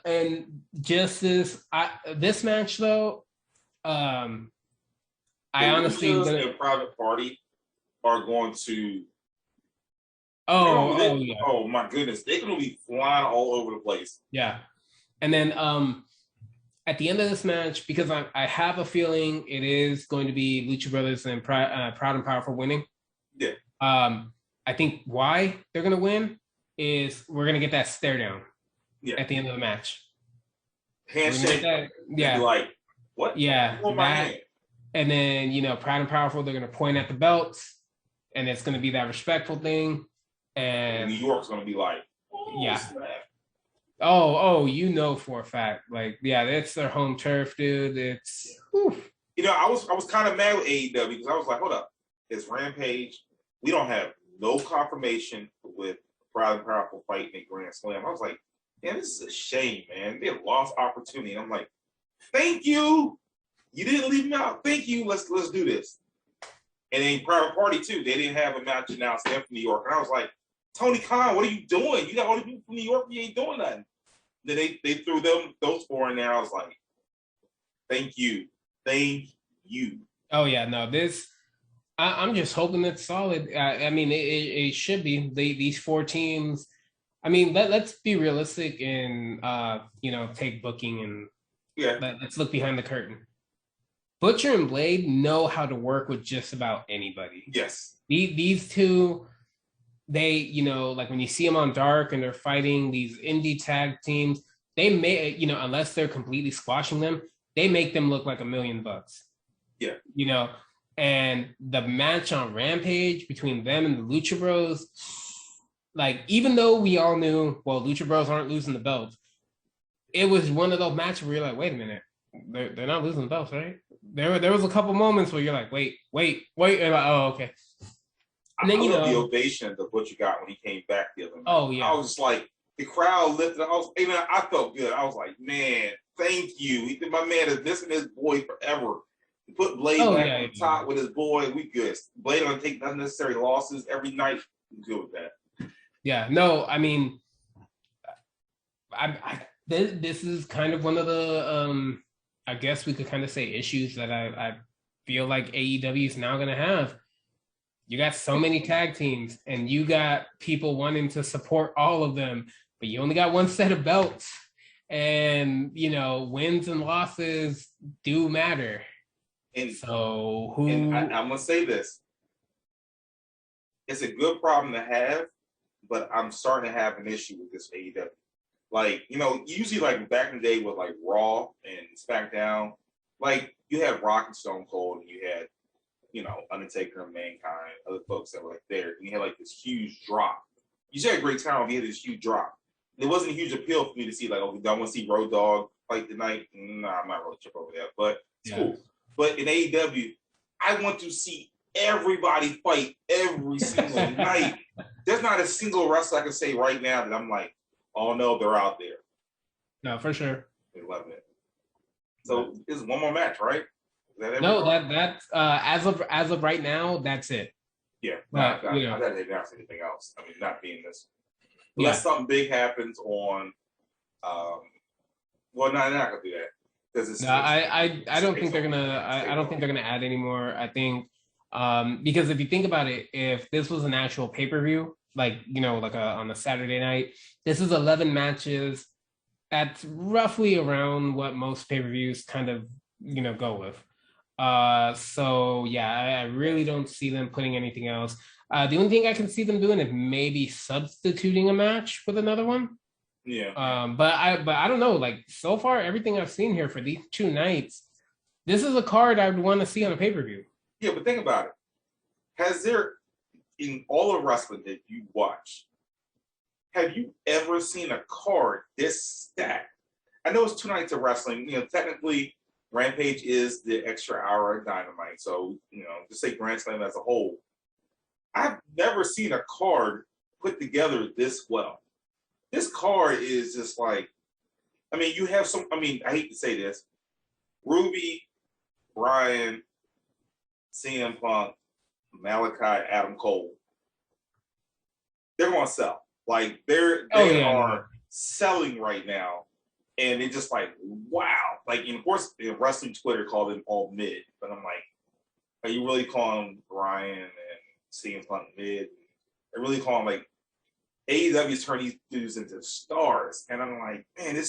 And just this match though, I honestly a private party are going to. Yeah. Oh my goodness, they're going to be flying all over the place. Yeah, and then at the end of this match, because I have a feeling it is going to be Lucha Brothers and Proud and Powerful winning. Yeah. I think why they're going to win is we're going to get that stare down at the end of the match. Handshake. Yeah. Like, what? Yeah. And then, Proud and Powerful, they're going to point at the belts, and it's going to be that respectful thing. And New York's going to be like, yeah. Snap. For a fact. Like, yeah, it's their home turf, dude. It's. Whew. I was kind of mad with AEW because I was like, hold up. It's Rampage. We don't have no confirmation with Proud and Powerful fighting at Grand Slam. I was like, man, this is a shame, man. They have lost opportunity. And I'm like, thank you. You didn't leave me out. Thank you. Let's do this. And then Private Party too. They didn't have a match announced. They're from New York. And I was like, Tony Khan, what are you doing? You got all the people from New York. You ain't doing nothing. Then they threw those four in there. I was like, thank you. Thank you. Oh, yeah. No, this... I'm just hoping it's solid. I mean, it should be. These four teams. I mean, let's be realistic and take booking and let's look behind the curtain. Butcher and Blade know how to work with just about anybody. Yes. These two, they like when you see them on Dark and they're fighting these indie tag teams, they may unless they're completely squashing them, they make them look like $1 million. Yeah. And the match on Rampage between them and the Lucha Bros, like, even though we all knew, well, Lucha Bros aren't losing the belts, it was one of those matches where you're like, wait a minute, they're not losing the belts, right? There was a couple moments where you're like, wait, and like, oh, okay. And then, I love the ovation that Butcher got when he came back the other night. Oh, yeah. I was just like, the crowd lifted. I felt good. I was like, man, thank you. My man is missing his boy forever. Put Blade back on top with his boy. We good. Blade gonna take unnecessary losses every night. I'm good with that. Yeah. No, I mean, this is kind of one of the I guess we could kind of say issues that I feel like AEW is now gonna have. You got so many tag teams, and you got people wanting to support all of them, but you only got one set of belts, and wins and losses do matter. And so I'm gonna say this: it's a good problem to have, but I'm starting to have an issue with this AEW. Like, usually like back in the day with like Raw and SmackDown, like you had Rock and Stone Cold, and you had Undertaker and Mankind, other folks that were like there, and you had like this huge drop. You had a great time. You had this huge drop. It wasn't a huge appeal for me to see like, oh, I want to see Road Dogg fight tonight. Nah, I'm not really trip over that, but it's cool. But in AEW, I want to see everybody fight every single night. There's not a single wrestler I can say right now that I'm like, oh no, they're out there. No, for sure. They love it. So it's one more match, right? That's as of right now, that's it. Yeah, I thought they didn't announce anything else. I mean, not being this. Unless something big happens on. Well, no, they're not gonna do that. I don't think they're gonna. I don't think they're gonna add anymore. I think because if you think about it, if this was an actual pay-per-view, on a Saturday night. This is 11 matches. That's roughly around what most pay-per-views kind of, go with. So yeah, I really don't see them putting anything else. The only thing I can see them doing is maybe substituting a match with another one. Yeah. But I don't know. Like so far, everything I've seen here for these 2 nights, this is a card I would want to see on a pay-per-view. Yeah, but think about it. Has there, in all of wrestling that you watch, have you ever seen a card this stacked? I know it's 2 nights of wrestling. Technically, Rampage is the extra hour of Dynamite. So, just say Grand Slam as a whole. I've never seen a card put together this well. This card is just like, you have I hate to say this, Ruby, Bryan, CM Punk, Malachi, Adam Cole. They're going to sell. Like, they are selling right now. And it's just like, wow. Like, and of course, wrestling Twitter called them all mid. But I'm like, are you really calling Bryan and CM Punk mid? They're really calling, like, AEW's turning these dudes into stars. And I'm like, man,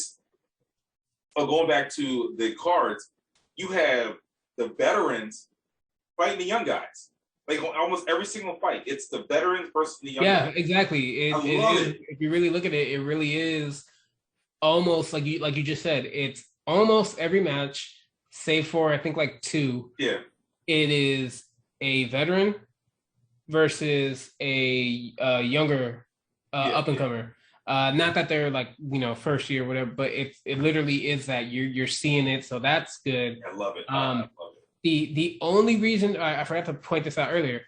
going back to the cards, you have the veterans fighting the young guys. Like almost every single fight, it's the veterans versus the young guys. Yeah, exactly. I love it. If you really look at it, it really is almost like you just said. It's almost every match, save for I think like 2. Yeah. It is a veteran versus a younger up and comer. Not that they're like first year or whatever, but it literally is that you're seeing it, so that's good. I love it. I love it. The only reason I forgot to point this out earlier,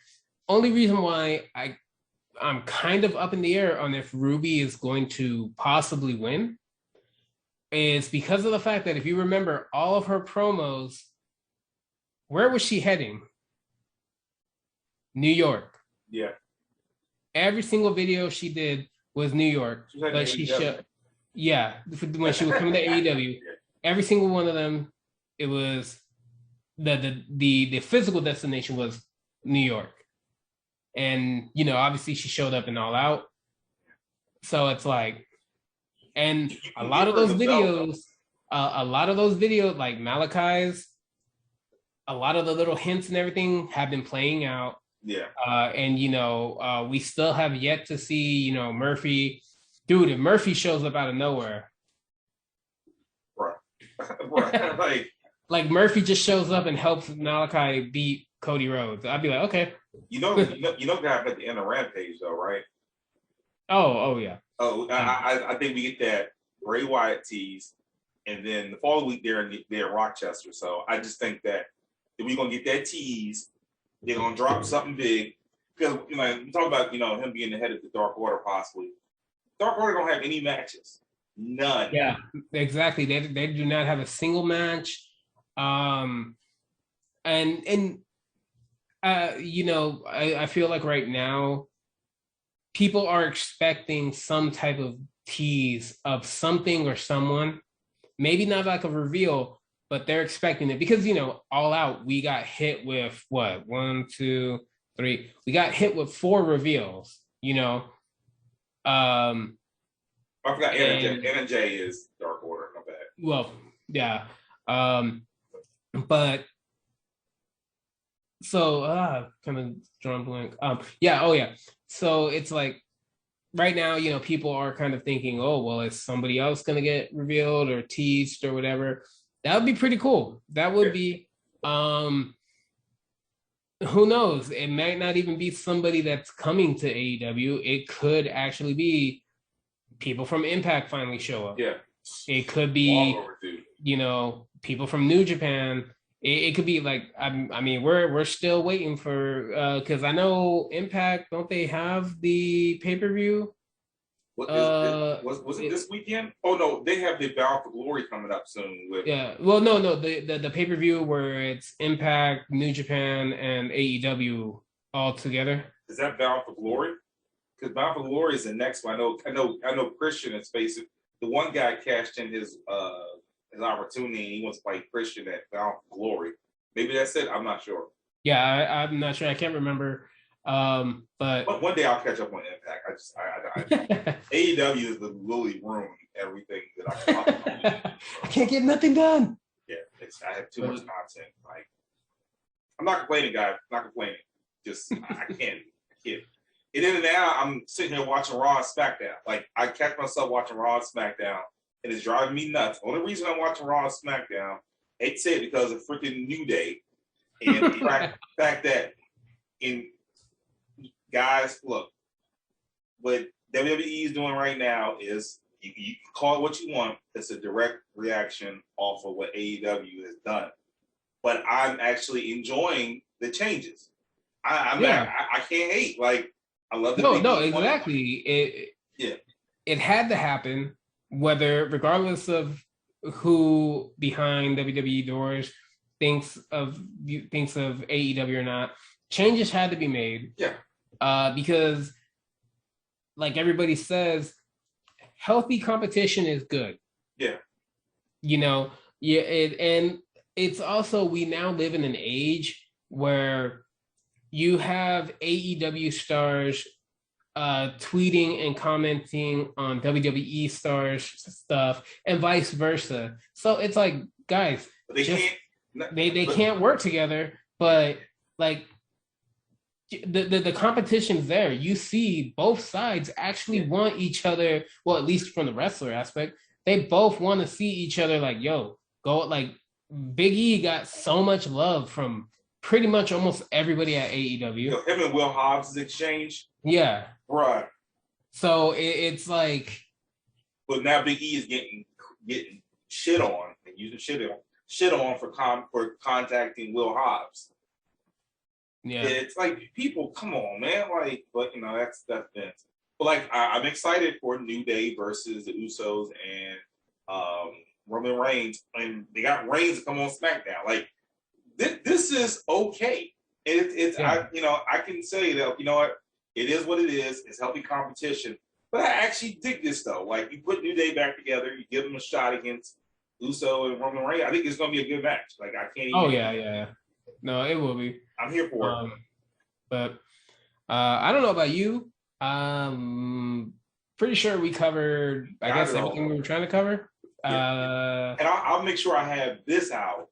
only reason why I'm kind of up in the air on if Ruby is going to possibly win is because of the fact that if you remember all of her promos, where was she heading? New York. Yeah. Every single video she did was New York, but when she was coming to AEW, every single one of them, it was the physical destination was New York, and obviously she showed up in All Out, so it's like, and a lot of those videos, like Malachi's, a lot of the little hints and everything have been playing out. Yeah. And we still have yet to see Murphy. Dude, if Murphy shows up out of nowhere, right. like Murphy just shows up and helps Malachi beat Cody Rhodes, I'd be like, okay. You know what happened at the end of Rampage though, right? Oh yeah. I think we get that Bray Wyatt tease, and then the following week they're in Rochester. So I just think that if we're gonna get that tease, they're gonna drop something big. Because we talk about him being the head of the Dark Order possibly. Dark Order don't have any matches. None. Yeah, exactly. They do not have a single match. I feel like right now people are expecting some type of tease of something or someone, maybe not like a reveal, but they're expecting it because All Out, we got hit with what, 1, 2, 3, we got hit with 4 reveals. I forgot N J is Dark Order. Not bad. Well, yeah. But so kind of drawing blank. So it's like right now, people are kind of thinking, oh, well, is somebody else gonna get revealed or teased or whatever? That would be pretty cool. That would be who knows? It might not even be somebody that's coming to AEW. It could actually be people from Impact finally show up. Yeah. It could be people from New Japan. It could be like, we're still waiting for because I know Impact, don't they have the pay-per-view? Was it this weekend? Oh no, they have the Bound for Glory coming up soon. The pay-per-view where it's Impact, New Japan, and AEW all together. Is that Bound for Glory? Because Bound for Glory is the next one. I know Christian is facing, the one guy cashed in his opportunity and he wants to play Christian at Bound for Glory. Maybe that's it. I'm not sure. Yeah, I'm not sure. I can't remember. But one day I'll catch up on Impact. AEW is the literally ruin everything that I can talk about. I can't get nothing done. Yeah, I have too much content. Like, I'm not complaining, guys. I'm not complaining. Just I can't. And then now I'm sitting here watching Raw and SmackDown. Like, I catch myself watching Raw and SmackDown, and it's driving me nuts. Only reason I'm watching Raw and SmackDown, I hate to say it, because of freaking New Day, and the fact that guys, look, what WWE is doing right now is, you can call it what you want. It's a direct reaction off of what AEW has done. But I'm actually enjoying the changes. I can't hate. Like, I love the no, exactly. It had to happen, regardless of who behind WWE doors thinks of AEW or not. Changes had to be made. Yeah. Because, like everybody says, healthy competition is good. Yeah. And it's also, we now live in an age where you have AEW stars tweeting and commenting on WWE stars stuff, and vice versa. So it's like, guys, they can't work together, but like the competition's there. You see both sides actually want each other. Well, at least from the wrestler aspect, they both want to see each other. Like, yo, go. Like, Big E got so much love from pretty much almost everybody at AEW. Him and Will Hobbs' exchange. Yeah. Right. So it's like, but now Big E is getting shit on and using shit on for contacting Will Hobbs. Yeah. It's like, people, come on, man. Like, but that's Vince. But like, I'm excited for New Day versus the Usos and Roman Reigns, and they got Reigns to come on SmackDown. Like, this is okay. It's yeah. I can say that, what, it is what it is. It's healthy competition. But I actually dig this, though. Like, you put New Day back together, you give them a shot against Uso and Roman Reigns. I think it's going to be a good match. Like, I can't even... Oh, yeah. No, it will be. I'm here for it. But I don't know about you. Pretty sure we covered, I guess, everything we were trying to cover. Yeah. And I'll make sure I have this out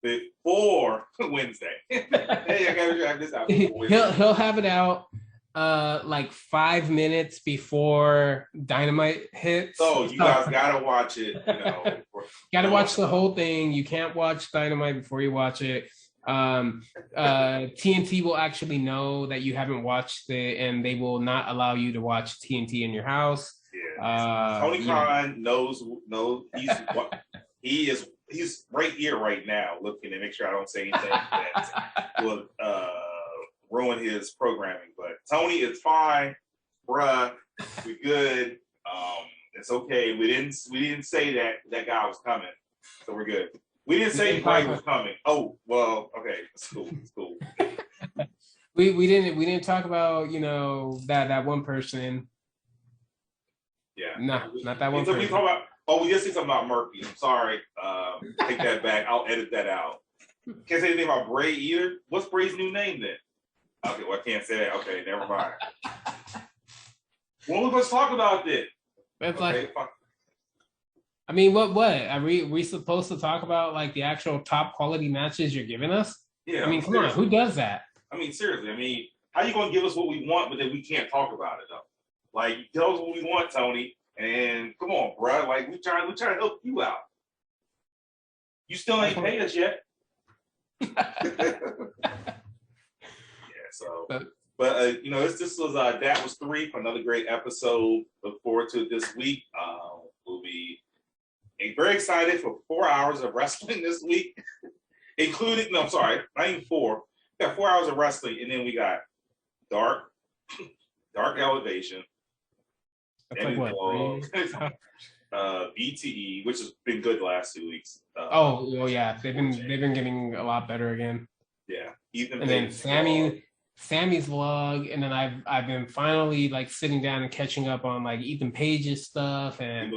before Wednesday. Hey, I gotta have this out before Wednesday. He'll have it out like 5 minutes before Dynamite hits. So you guys gotta watch it. Gotta watch the whole thing. You can't watch Dynamite before you watch it. TNT will actually know that you haven't watched it, and they will not allow you to watch TNT in your house. Yeah. Tony Khan knows he's right here right now looking to make sure I don't say anything that will ruin his programming. But Tony, it's fine, bruh. We're good. It's okay. We didn't say that guy was coming, so we're good. We didn't say Bray was coming. Oh, well, okay. It's cool. We didn't talk about, that one person. Yeah. No, not that one person. We just said something about Murphy. I'm sorry. Take that back. I'll edit that out. Can't say anything about Bray either. What's Bray's new name then? Okay, well, I can't say that. Okay, never mind. What are we going to talk about then? It's okay, like... I mean, what? Are we supposed to talk about like the actual top quality matches you're giving us? Yeah. I mean, come on, who does that? I mean, seriously. I mean, how you gonna give us what we want, but then we can't talk about it though? Like, tell us what we want, Tony, and come on, bro. Like, we trying to help you out. You still ain't paid us yet. Yeah. So, but this was that was 3 for another great episode. Look forward to it this week. We'll be very excited for 4 hours of wrestling this week, including, not even 4. We got 4 hours of wrestling, and then we got Dark Elevation, that's like BTE, which has been good the last 2 weeks. Yeah, they've been getting a lot better again. Yeah, and then Sammy's vlog, and then I've been finally like sitting down and catching up on like Ethan Page's stuff and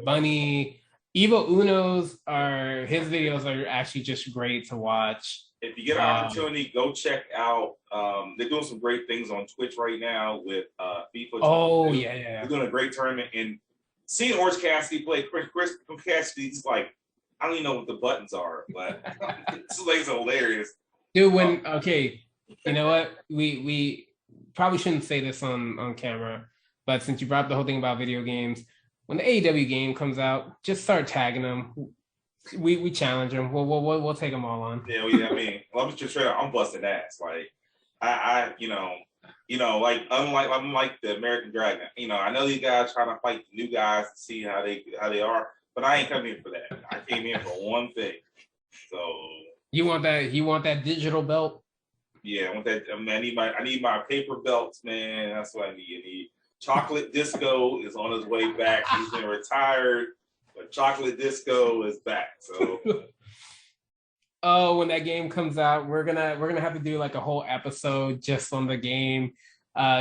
Bunny. Evo Uno's his videos are actually just great to watch. If you get an opportunity, go check out. They're doing some great things on Twitch right now with FIFA. Oh yeah. They're doing a great tournament, and seeing Orange Cassidy play Chris Cassidy's like, I don't even know what the buttons are, but it's like hilarious. Dude, you know what? We probably shouldn't say this on camera, but since you brought up the whole thing about video games, when the AEW game comes out, just start tagging them. We challenge them. We'll take them all on. Yeah, I mean, I'm just straight up, I'm busting ass. Like I like unlike the American Dragon. I know these guys trying to fight the new guys to see how they are, but I ain't coming here for that. I came here for one thing. So you want that digital belt? Yeah, I want that. I need my paper belts, man. That's what I need. Chocolate Disco is on his way back. He's been retired, but Chocolate Disco is back. So oh, when that game comes out, we're gonna have to do like a whole episode just on the game,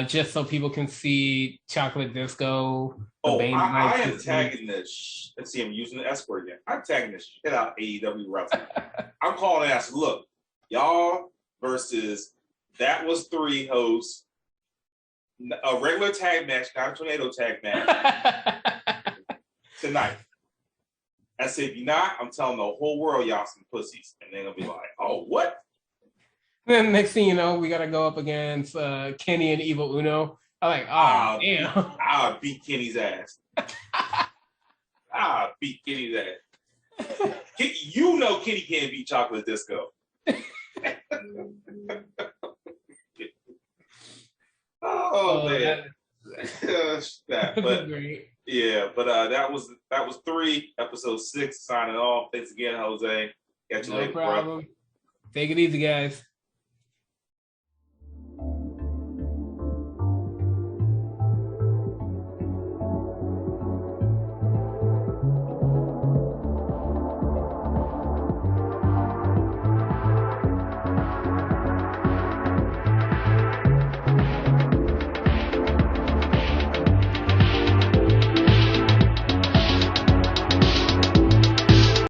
just so people can see Chocolate Disco. I am tagging this. Let's see, I'm using the S word again. I'm tagging this shit out AEW wrestling. I'm calling ass. Look, y'all versus That Was 3 hosts, a regular tag match, not a tornado tag match tonight. I said, if you're not, I'm telling the whole world y'all some pussies. And they're going to be like, oh, what? Then next thing you know, we got to go up against Kenny and Evil Uno. I'm like, oh, damn. I'll beat Kenny's ass. I'll beat Kenny's ass. You know Kenny can't beat Chocolate Disco. Oh man. But great. Yeah, but that was 3, episode 6, signing off. Thanks again, Jose. Catch you later, No problem. Bro. Take it easy, guys.